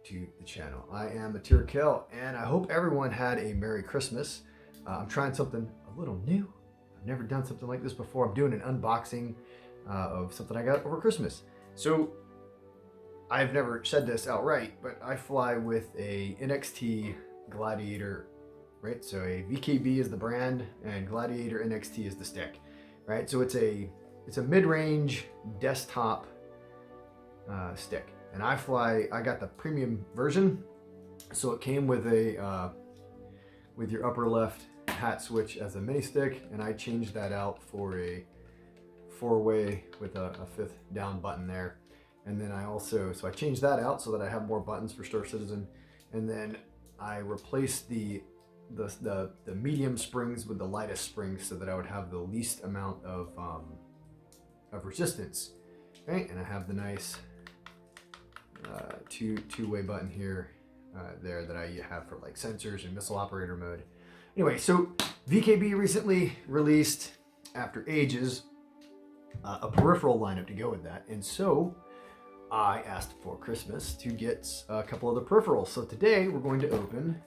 to the channel. I am attira.kell, and I hope everyone had a Merry Christmas. I'm trying something a little new. I've never done something like this before. I'm doing an unboxing of something I got over Christmas. So I've never said this outright, but I fly with a NXT Gladiator, right? So a VKB is the brand and Gladiator NXT is the stick, right? So it's a mid-range desktop stick, and I got the premium version, so it came with a with your upper left hat switch as a mini stick, and I changed that out for a 4-way with a 5th down button there. And then I changed that out so that I have more buttons for Star Citizen, and then I replaced the medium springs with the lightest springs so that I would have the least amount of resistance, right? And I have the nice two-way button here, there, that I have for like sensors and missile operator mode. Anyway, so VKB recently released, after ages, a peripheral lineup to go with that, and so I asked for Christmas to get a couple of the peripherals. So today we're going to open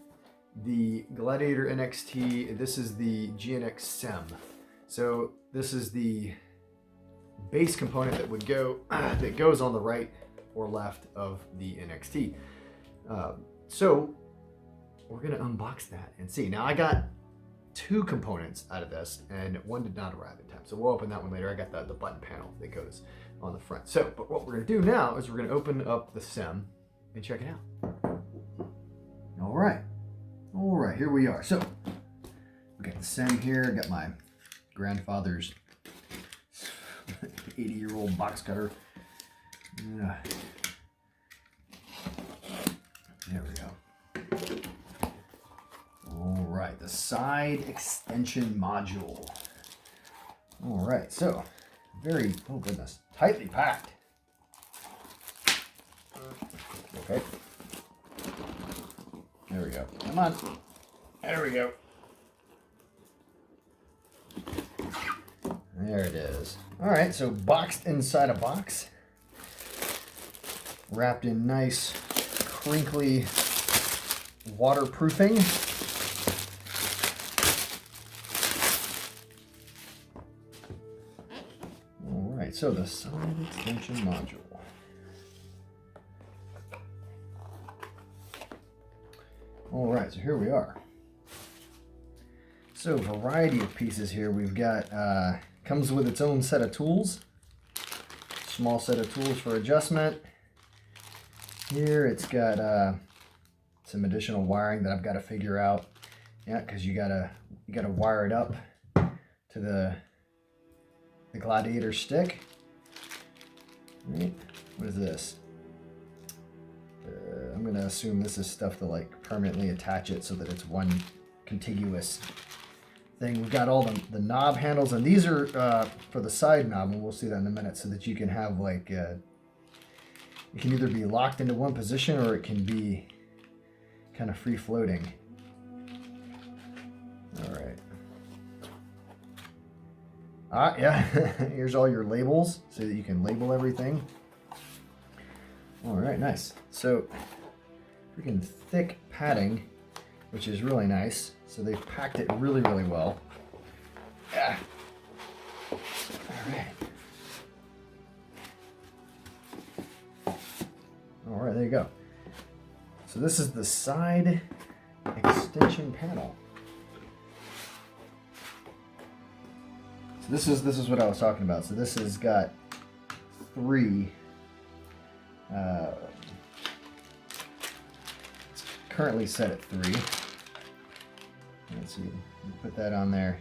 the Gladiator NXT. This is the GNX SEM. So this is the base component that would go that goes on the right or left of the NXT. So we're gonna unbox that and see. Now I got 2 components out of this, and one did not arrive in time, so we'll open that one later. I got the button panel that goes on the front. So, but what we're gonna do now is we're gonna open up the SEM and check it out. All right, here we are. So we got the SEM here. Got my grandfather's 80-year-old box cutter. There we go. All right, the side extension module. All right, so oh goodness, tightly packed. Okay. There we go. Come on. There we go. There it is. All right, so boxed inside a box, wrapped in nice, crinkly waterproofing. All right, so the side extension module. All right, so here we are. So variety of pieces here. We've got, comes with its own set of tools. Small set of tools for adjustment. Here it's got some additional wiring that I've got to figure out. Yeah, because you gotta wire it up to the Gladiator stick. Right. What is this? I'm going to assume this is stuff to like permanently attach it so that it's one contiguous thing. We've got all the knob handles, and these are for the side knob, and we'll see that in a minute, so that you can have like, it can either be locked into one position or it can be kind of free floating. All right. Yeah, here's all your labels so that you can label everything. All right, nice. So freaking thick padding, which is really nice. So they've packed it really, really well. Yeah. All right. All right, there you go. So this is the side extension panel. So this is what I was talking about. So this has got 3. It's currently set at 3. Let's see, put that on there.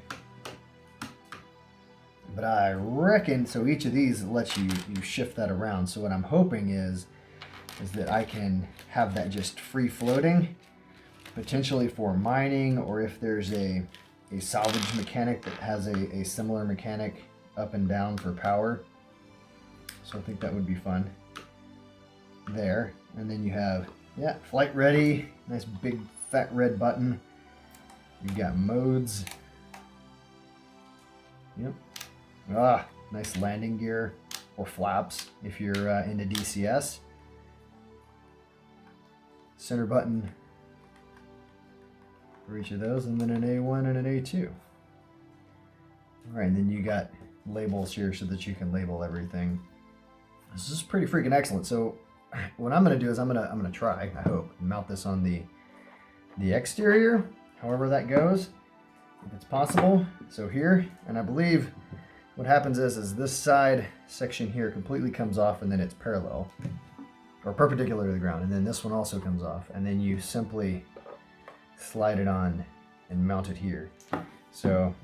But I reckon, so each of these lets you shift that around. So what I'm hoping is that I can have that just free floating, potentially for mining, or if there's a salvage mechanic that has a similar mechanic up and down for power. So I think that would be fun. There, and then you have, yeah, flight ready, nice big fat red button. You've got modes. Yep. Nice landing gear, or flaps if you're into DCS. center button for each of those, and then an A1 and an A2. All right, and then you got labels here so that you can label everything. This is pretty freaking excellent. So what I'm gonna do is I'm gonna try, I hope, mount this on the exterior, however that goes, if it's possible. So here, and I believe what happens is this side section here completely comes off, and then it's parallel or perpendicular to the ground, and then this one also comes off, and then you simply slide it on and mount it here. So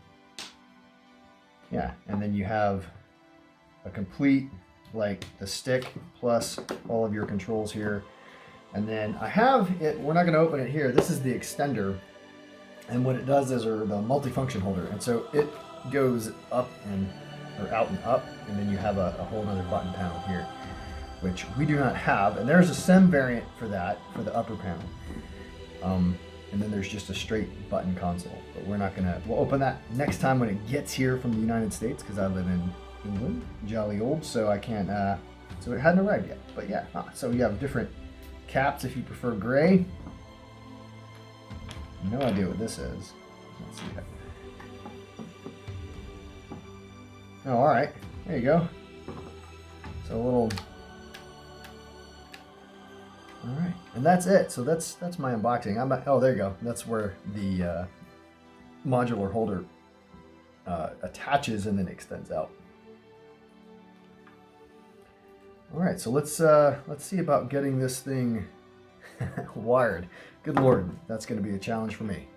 yeah, and then you have a complete, like, the stick plus all of your controls here. And then I have it, we're not going to open it here, this is the extender, and what it does is, or the multifunction holder, and so it goes up and, or out and up, and then you have a whole other button panel here, which we do not have, and there's a SEM variant for that, for the upper panel. And then there's just a straight button console, but we'll open that next time when it gets here from the United States, because I live in England, jolly old, so I can't, so it hadn't arrived yet, but yeah. So you have different caps if you prefer gray. No idea what this is. Let's see that. Oh, all right, there you go. So a little, all right, and that's it. So that's my unboxing. Oh, there you go. That's where the modular holder attaches and then extends out. All right, so let's see about getting this thing wired. Good Lord, that's going to be a challenge for me.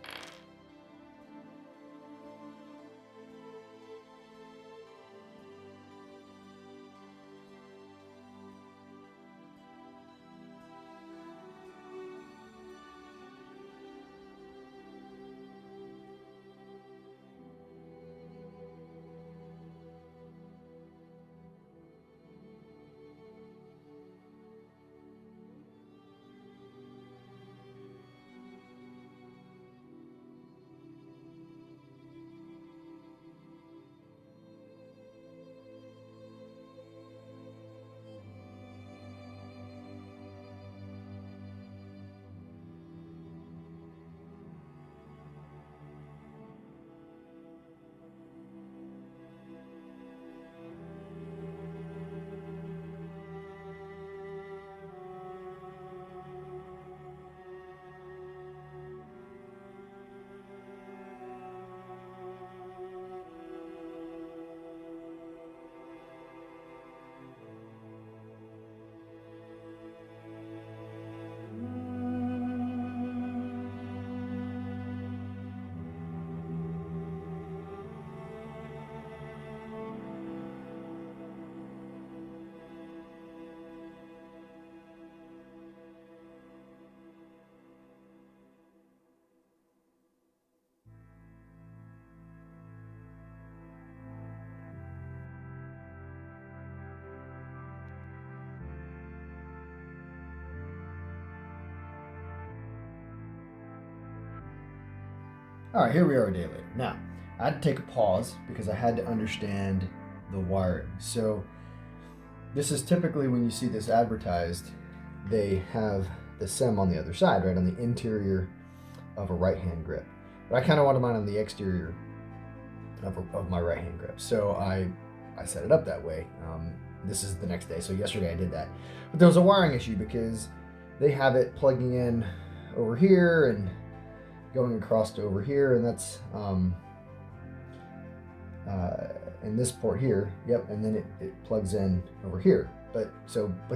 All right, here we are a day later. Now, I had to take a pause because I had to understand the wiring. So this is typically when you see this advertised, they have the SEM on the other side, right, on the interior of a right-hand grip. But I kind of wanted mine on the exterior of my right-hand grip. So I set it up that way. This is the next day, so yesterday I did that. But there was a wiring issue because they have it plugging in over here and going across to over here, and that's in this port here. Yep, and then it plugs in over here. But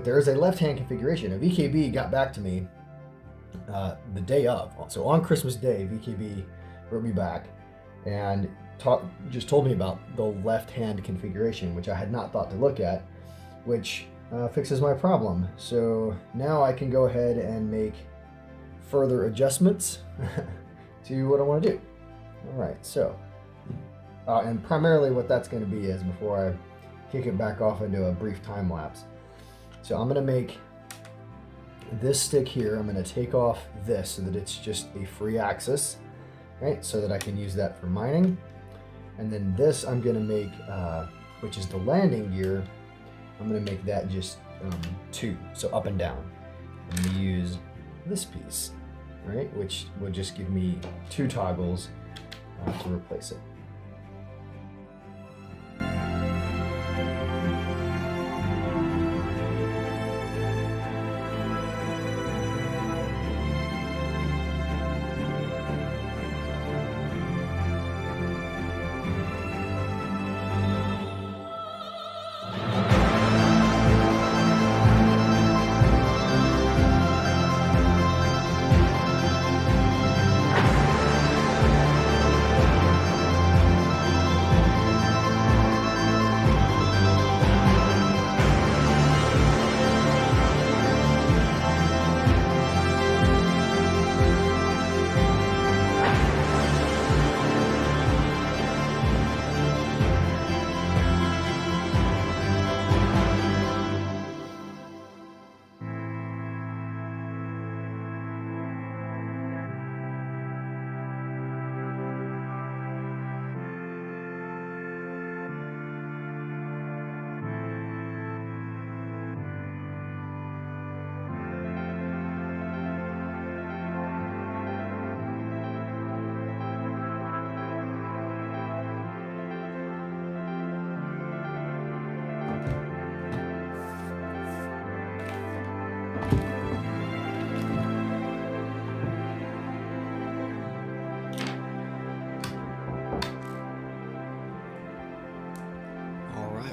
there is a left-hand configuration. Now, VKB got back to me the day of. So on Christmas Day, VKB wrote me back and just told me about the left-hand configuration, which I had not thought to look at, which fixes my problem. So now I can go ahead and make further adjustments to what I want to do. All right, so and primarily what that's going to be is, before I kick it back off into a brief time lapse. So I'm going to make this stick here, I'm going to take off this so that it's just a free axis, right? So that I can use that for mining. And then this I'm going to make, which is the landing gear, I'm going to make that just 2, so up and down. I'm going to use this piece, right? Which would just give me 2 toggles to replace it.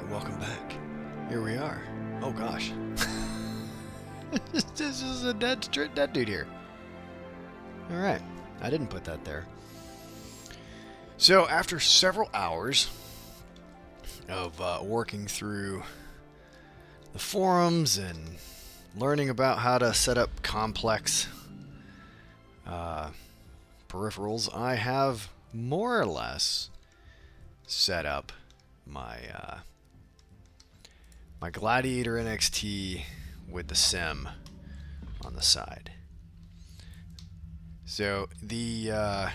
Welcome back. Here we are. Oh gosh. This is a dead dude here. Alright. I didn't put that there. So after several hours of working through the forums and learning about how to set up complex peripherals, I have more or less set up my my Gladiator NXT with the SEM on the side. So yeah,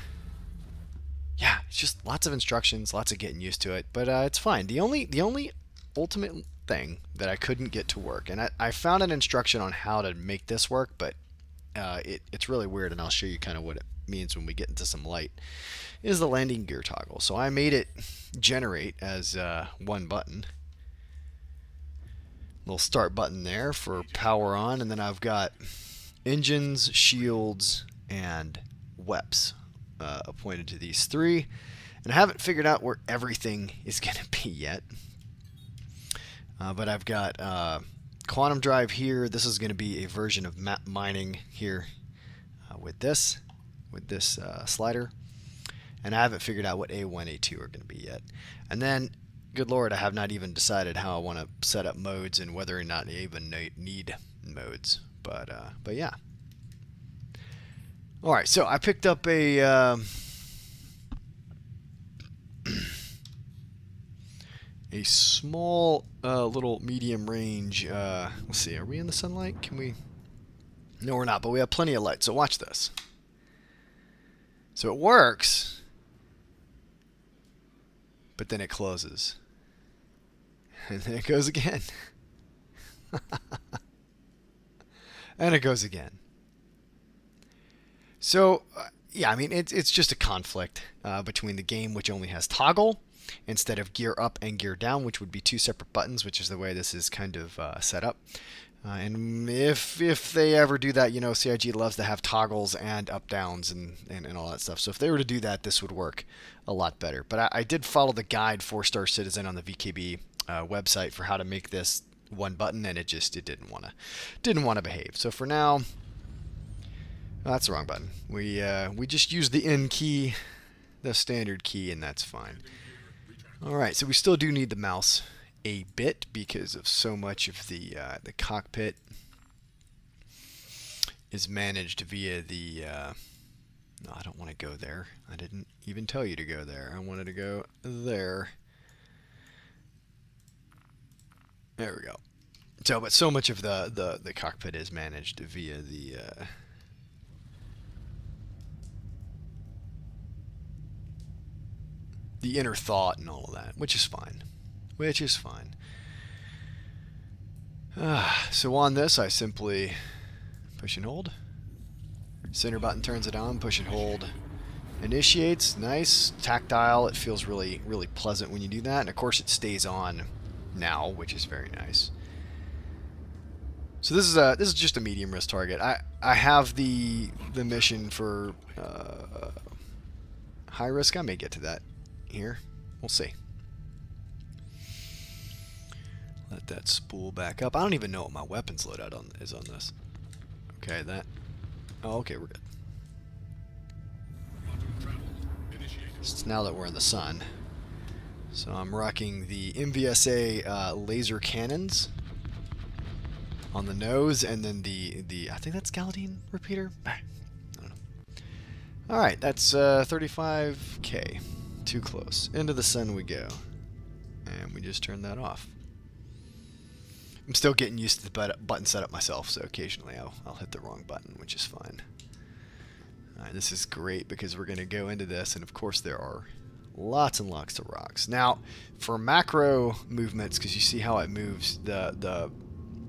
it's just lots of instructions, lots of getting used to it, but it's fine. The only ultimate thing that I couldn't get to work, and I found an instruction on how to make this work, but it's really weird, and I'll show you kind of what it means when we get into some light, is the landing gear toggle. So I made it generate as one button. Little start button there for power on, and then I've got engines, shields, and WEPs appointed to these 3, and I haven't figured out where everything is going to be yet, but I've got quantum drive here. This is going to be a version of map mining here with this slider, and I haven't figured out what A1, A2 are going to be yet. And then, good lord, I have not even decided how I want to set up modes and whether or not I even need modes. But yeah. All right, so I picked up a a small little medium range. Let's see, are we in the sunlight? Can we? No, we're not, but we have plenty of light. So watch this. So it works, but then it closes. And then it goes again. And it goes again. So, yeah, I mean, it's just a conflict between the game, which only has toggle, instead of gear up and gear down, which would be 2 separate buttons, which is the way this is kind of set up. And if they ever do that, you know, CIG loves to have toggles and up downs and all that stuff. So if they were to do that, this would work a lot better. But I did follow the guide 4-Star Citizen on the VKB website for how to make this one button, and it didn't want to behave. So for now, that's the wrong button. We just use the N key, the standard key, and that's fine. All right, so we still do need the mouse a bit because of so much of the cockpit is managed via the no, I don't want to go there. I didn't even tell you to go there. I wanted to go there. There we go. So, but so much of the cockpit is managed via the inner thought and all of that, which is fine. So on this, I simply push and hold, Center button turns it on, push and hold. Initiates, nice, tactile. It feels really, really pleasant when you do that. And of course it stays on now, which is very nice. So this is just a medium risk target. I have the mission for high risk. I may get to that here. We'll see. Let that spool back up. I don't even know what my weapons loadout is on this. Okay, that. Oh, okay, we're good. It's now that we're in the sun. So I'm rocking the MVSA laser cannons on the nose, and then the I think that's Galadine repeater. I don't know. All right, that's 35K. Too close. Into the sun we go, and we just turned that off. I'm still getting used to the button setup myself, so occasionally I'll hit the wrong button, which is fine. Alright, this is great because we're going to go into this, and of course there are lots and lots of rocks. Now, for macro movements, because you see how it moves,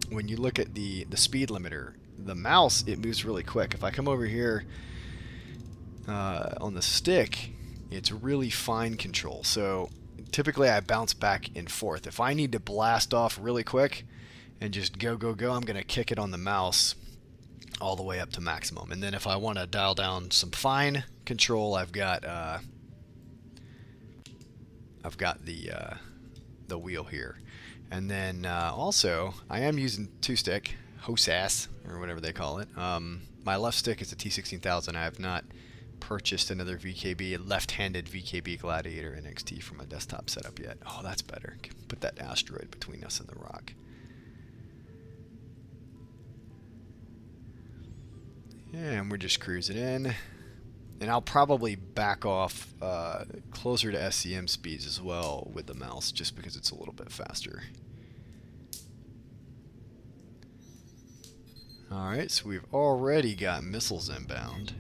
when you look at the speed limiter, the mouse, it moves really quick. If I come over here on the stick, it's really fine control. So typically I bounce back and forth. If I need to blast off really quick and just go, I'm going to kick it on the mouse all the way up to maximum. And then if I want to dial down some fine control, I've got the wheel here. And then also, I am using two-stick, HOSAS, or whatever they call it. My left stick is a T16000. I have not purchased another VKB, left-handed VKB Gladiator NXT for my desktop setup yet. Oh, that's better. Put that asteroid between us and the rock. And we're just cruising in. And I'll probably back off closer to SEM speeds as well with the mouse, just because it's a little bit faster. Alright, so we've already got missiles inbound.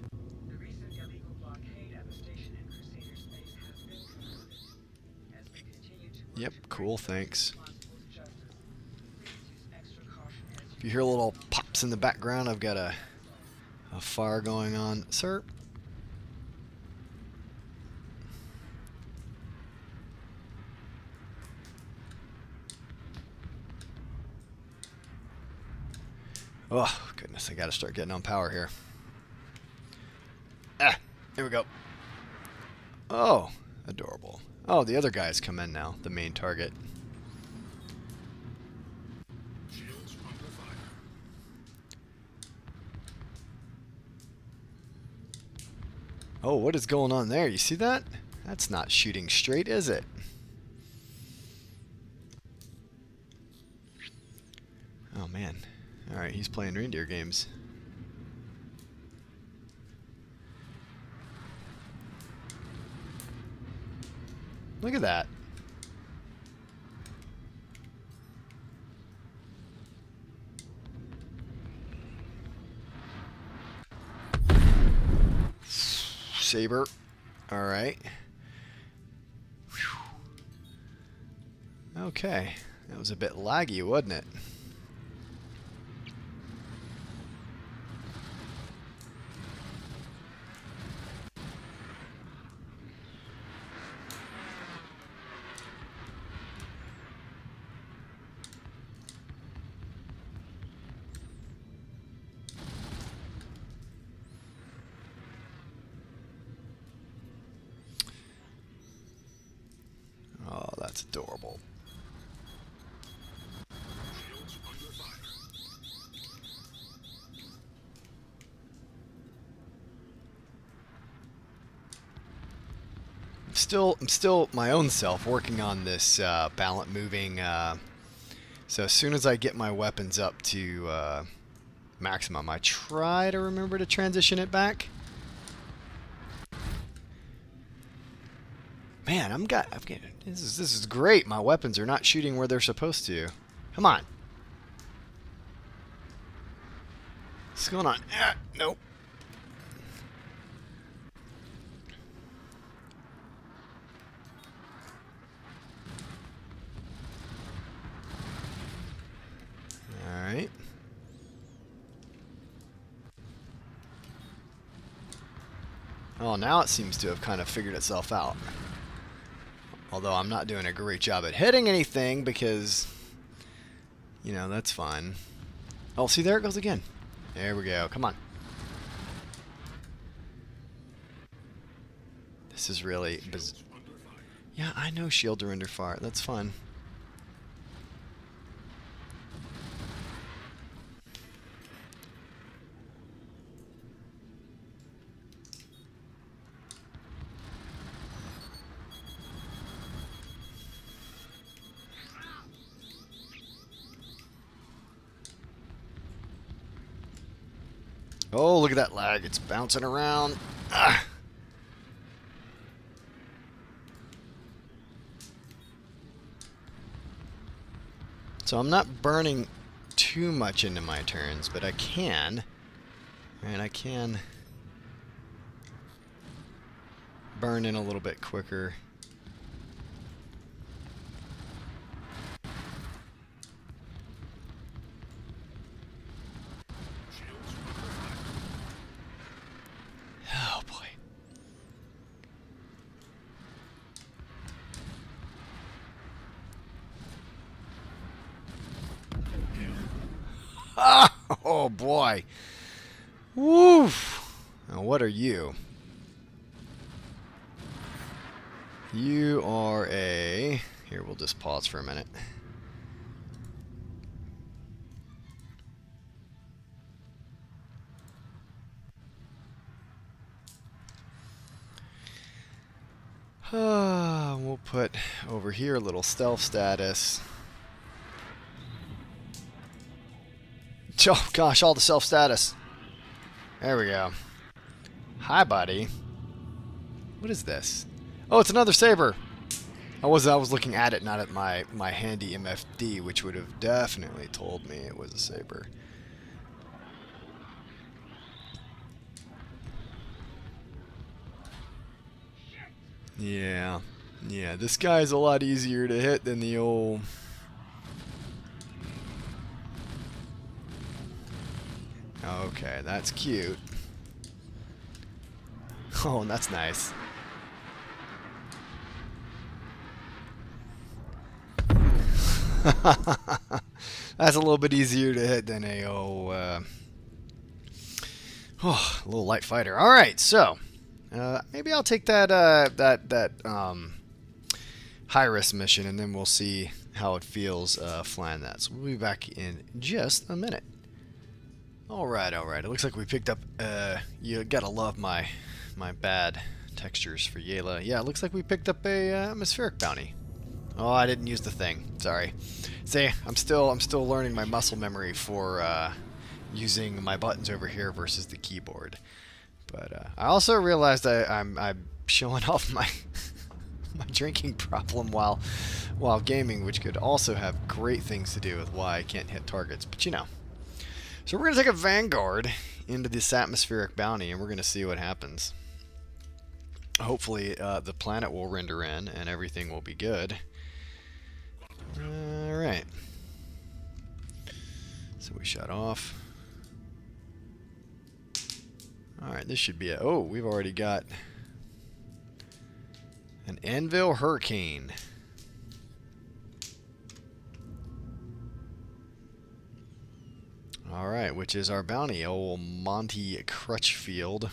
Yep, cool, thanks. If you hear little pops in the background, I've got a fire going on. Sir? Oh, goodness, I gotta start getting on power here. Ah, here we go. Oh, adorable. Oh, the other guys come in now, the main target. Oh, what is going on there? You see that? That's not shooting straight, is it? Oh, man. Alright, he's playing reindeer games. Look at that. Saber. Alright. Okay. That was a bit laggy, wasn't it? Oh, that's adorable. I'm still my own self working on this balance moving. So as soon as I get my weapons up to maximum, I try to remember to transition it back. Man, I'm getting this is great. My weapons are not shooting where they're supposed to. Come on. What's going on? Nope. Alright. Oh, now it seems to have kind of figured itself out. Although I'm not doing a great job at hitting anything because, you know, that's fine. Oh, see, there it goes again. There we go. Come on. This is really... Yeah, I know shields are under fire. That's fine. Oh, look at that lag. It's bouncing around. Ah. So I'm not burning too much into my turns, but I can. And I can burn in a little bit quicker. Oh boy. Ah, oh boy. Woof. Now what are you? You are a... Here, we'll just pause for a minute. We'll put over here a little stealth status. Oh gosh, all the self status. There we go. Hi, buddy. What is this? Oh, it's another saber. I was looking at it, not at my handy MFD, which would have definitely told me it was a saber. Yeah, this guy's a lot easier to hit than the old... Okay, that's cute. Oh, that's nice. That's a little bit easier to hit than a little light fighter. All right, so maybe I'll take that high risk mission, and then we'll see how it feels flying that. So we'll be back in just a minute. All right. It looks like we picked up. You gotta love my bad textures for Yela. Yeah, it looks like we picked up a atmospheric bounty. Oh, I didn't use the thing. Sorry. See, I'm still learning my muscle memory for using my buttons over here versus the keyboard. But I also realized I'm showing off my my drinking problem while gaming, which could also have great things to do with why I can't hit targets. But you know. So we're gonna take a Vanguard into this atmospheric bounty, and we're gonna see what happens. Hopefully, the planet will render in, and everything will be good. Alright. So we shut off. Alright, this should be it. Oh, we've already got an Anvil Hurricane. Alright, which is our bounty, old Monty Crutchfield.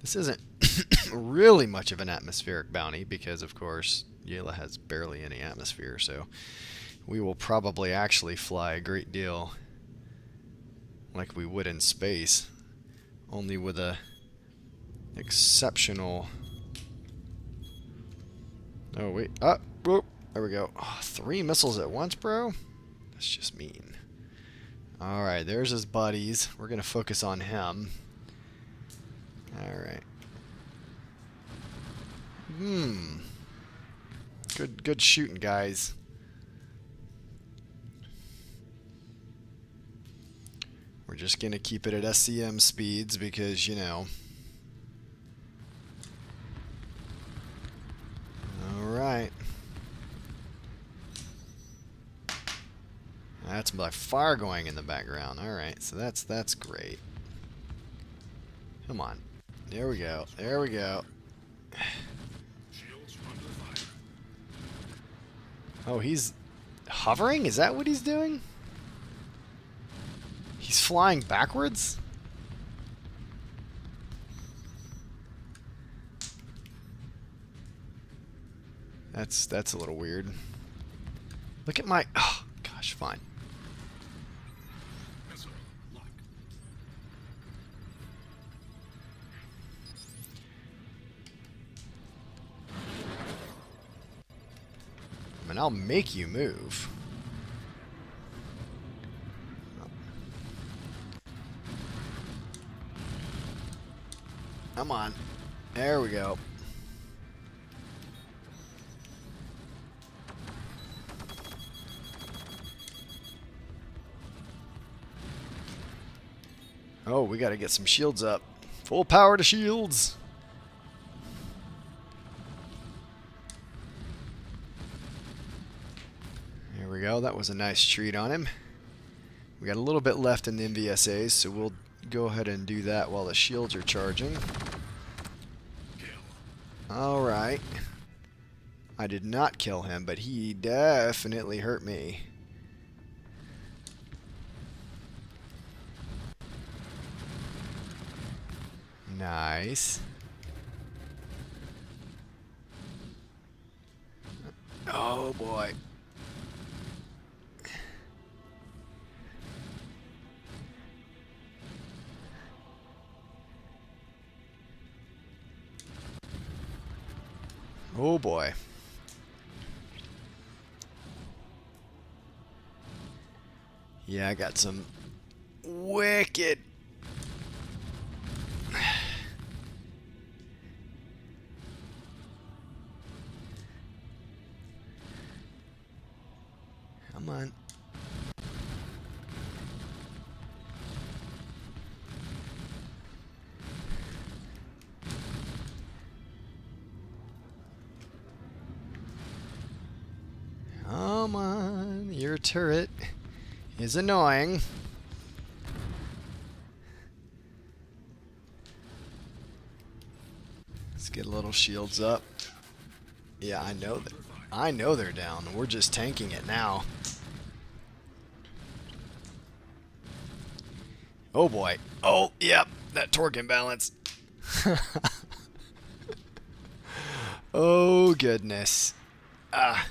This isn't really much of an atmospheric bounty because, of course, Yela has barely any atmosphere, so we will probably actually fly a great deal like we would in space, only with a exceptional... Oh, wait. Ah, whoop. There we go. Oh, 3 missiles at once, bro? That's just mean. Alright, there's his buddies. We're going to focus on him. Alright. Good shooting, guys. We're just going to keep it at SEM speeds because, you know. Alright. That's my fire going in the background. Alright, so that's great. Come on. There we go. There we go. Oh, he's hovering? Is that what he's doing? He's flying backwards? That's a little weird. Look at my... Oh, gosh, fine. I mean, I'll make you move. Come on. There we go. Oh, we gotta get some shields up. Full power to shields. There we go. That was a nice treat on him. We got a little bit left in the MVSAs, so we'll go ahead and do that while the shields are charging. Alright. I did not kill him, but he definitely hurt me. Nice. Oh boy. Oh boy. Yeah, I got some wicked... Come on. Come on, your turret is annoying. Let's get a little shields up. Yeah, I know that. I know they're down. We're just tanking it now. Oh boy. Oh, yep. That torque imbalance. Oh goodness. Ah.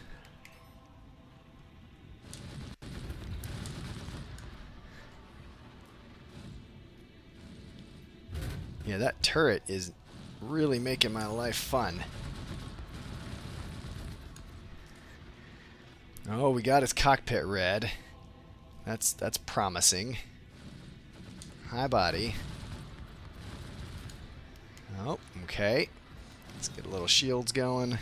Yeah, that turret is really making my life fun. Oh, we got his cockpit red. That's promising. Hi, body. Oh, okay. Let's get a little shields going.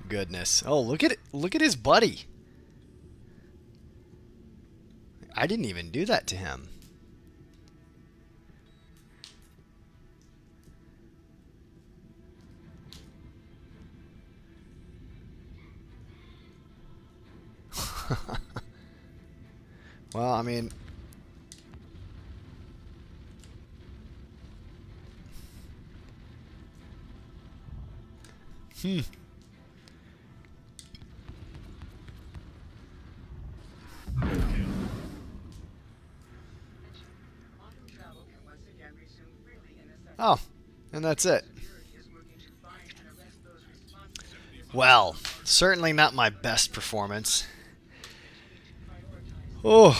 Goodness. Oh, look at it. Look at his buddy. I didn't even do that to him. Well, I mean... Oh, and that's it. Well, certainly not my best performance. Oh.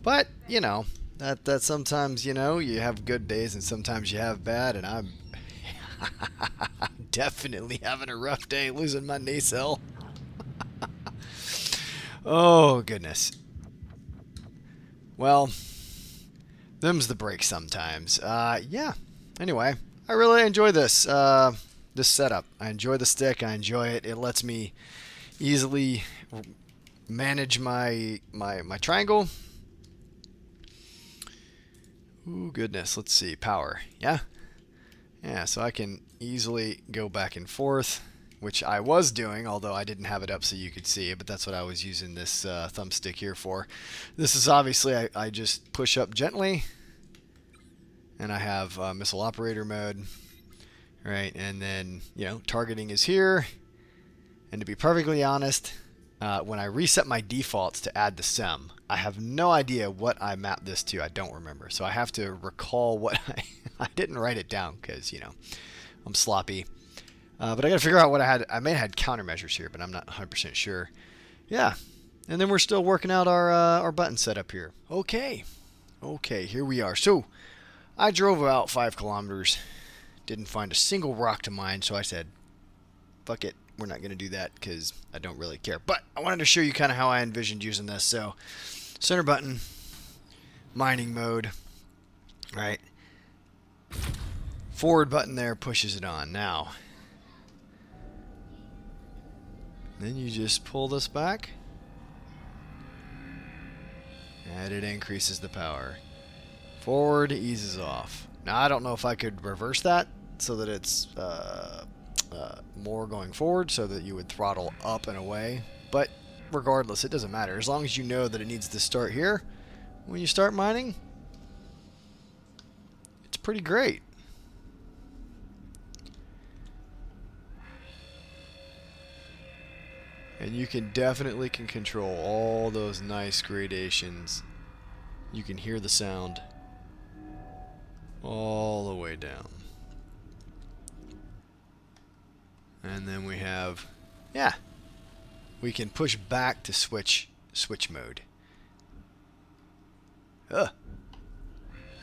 But, you know, that sometimes, you know, you have good days and sometimes you have bad, and I'm definitely having a rough day losing my nacelle. Oh, goodness. Well, them's the breaks sometimes. Yeah. Anyway, I really enjoy this this setup. I enjoy the stick. I enjoy it. It lets me easily manage my triangle. Ooh, goodness. Let's see. Power. Yeah. Yeah. So I can easily go back and forth. which I was doing, although I didn't have it up so you could see it, but that's what I was using this thumbstick here for. This is obviously, I just push up gently, and I have missile operator mode, right? And then, you know, targeting is here. And to be perfectly honest, when I reset my defaults to add the SEM, I have no idea what I mapped this to. I don't remember. So I have to recall what I didn't write it down because, you know, I'm sloppy. But I got to figure out what I had. I may have had countermeasures here, but I'm not 100% sure. Yeah. And then we're still working out our button setup here. Okay. Okay, here we are. So I drove about 5 kilometers. Didn't find a single rock to mine, so I said, fuck it. We're not going to do that because I don't really care. But I wanted to show you kind of how I envisioned using this. So center button, mining mode, right? Forward button there pushes it on. Now, then you just pull this back, and it increases the power. Forward eases off. Now, I don't know if I could reverse that so that it's more going forward, so that you would throttle up and away. But regardless, it doesn't matter. As long as you know that it needs to start here when you start mining, it's pretty great. And you can definitely control all those nice gradations. You can hear the sound all the way down. And then we have, yeah, we can push back to switch mode. There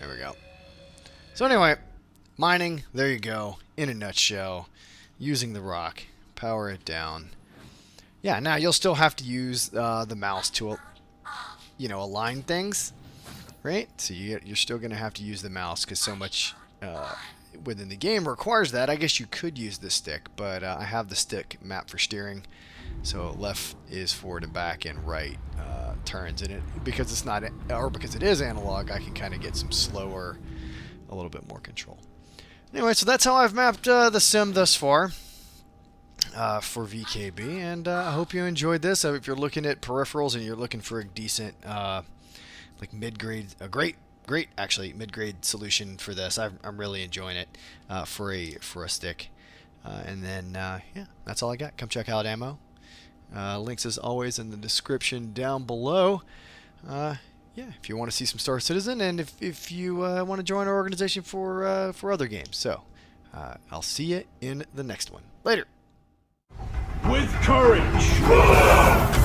we go. So anyway, mining, there you go, in a nutshell. Using the rock, power it down. Yeah, now you'll still have to use the mouse to, you know, align things, right? So you're still going to have to use the mouse because so much within the game requires that. I guess you could use the stick, but I have the stick mapped for steering. So left is forward and back, and right turns. And because it's not, or because it is analog, I can kind of get some slower, a little bit more control. Anyway, so that's how I've mapped the sim thus far. For VKB, and I hope you enjoyed this. If you're looking at peripherals and you're looking for a decent, like mid-grade, a great actually mid-grade solution for this, I'm really enjoying it for a stick. And then yeah, that's all I got. Come check out a.m.m.o. Links as always in the description down below. Yeah, if you want to see some Star Citizen, and if you want to join our organization for other games. So I'll see you in the next one. Later. With courage!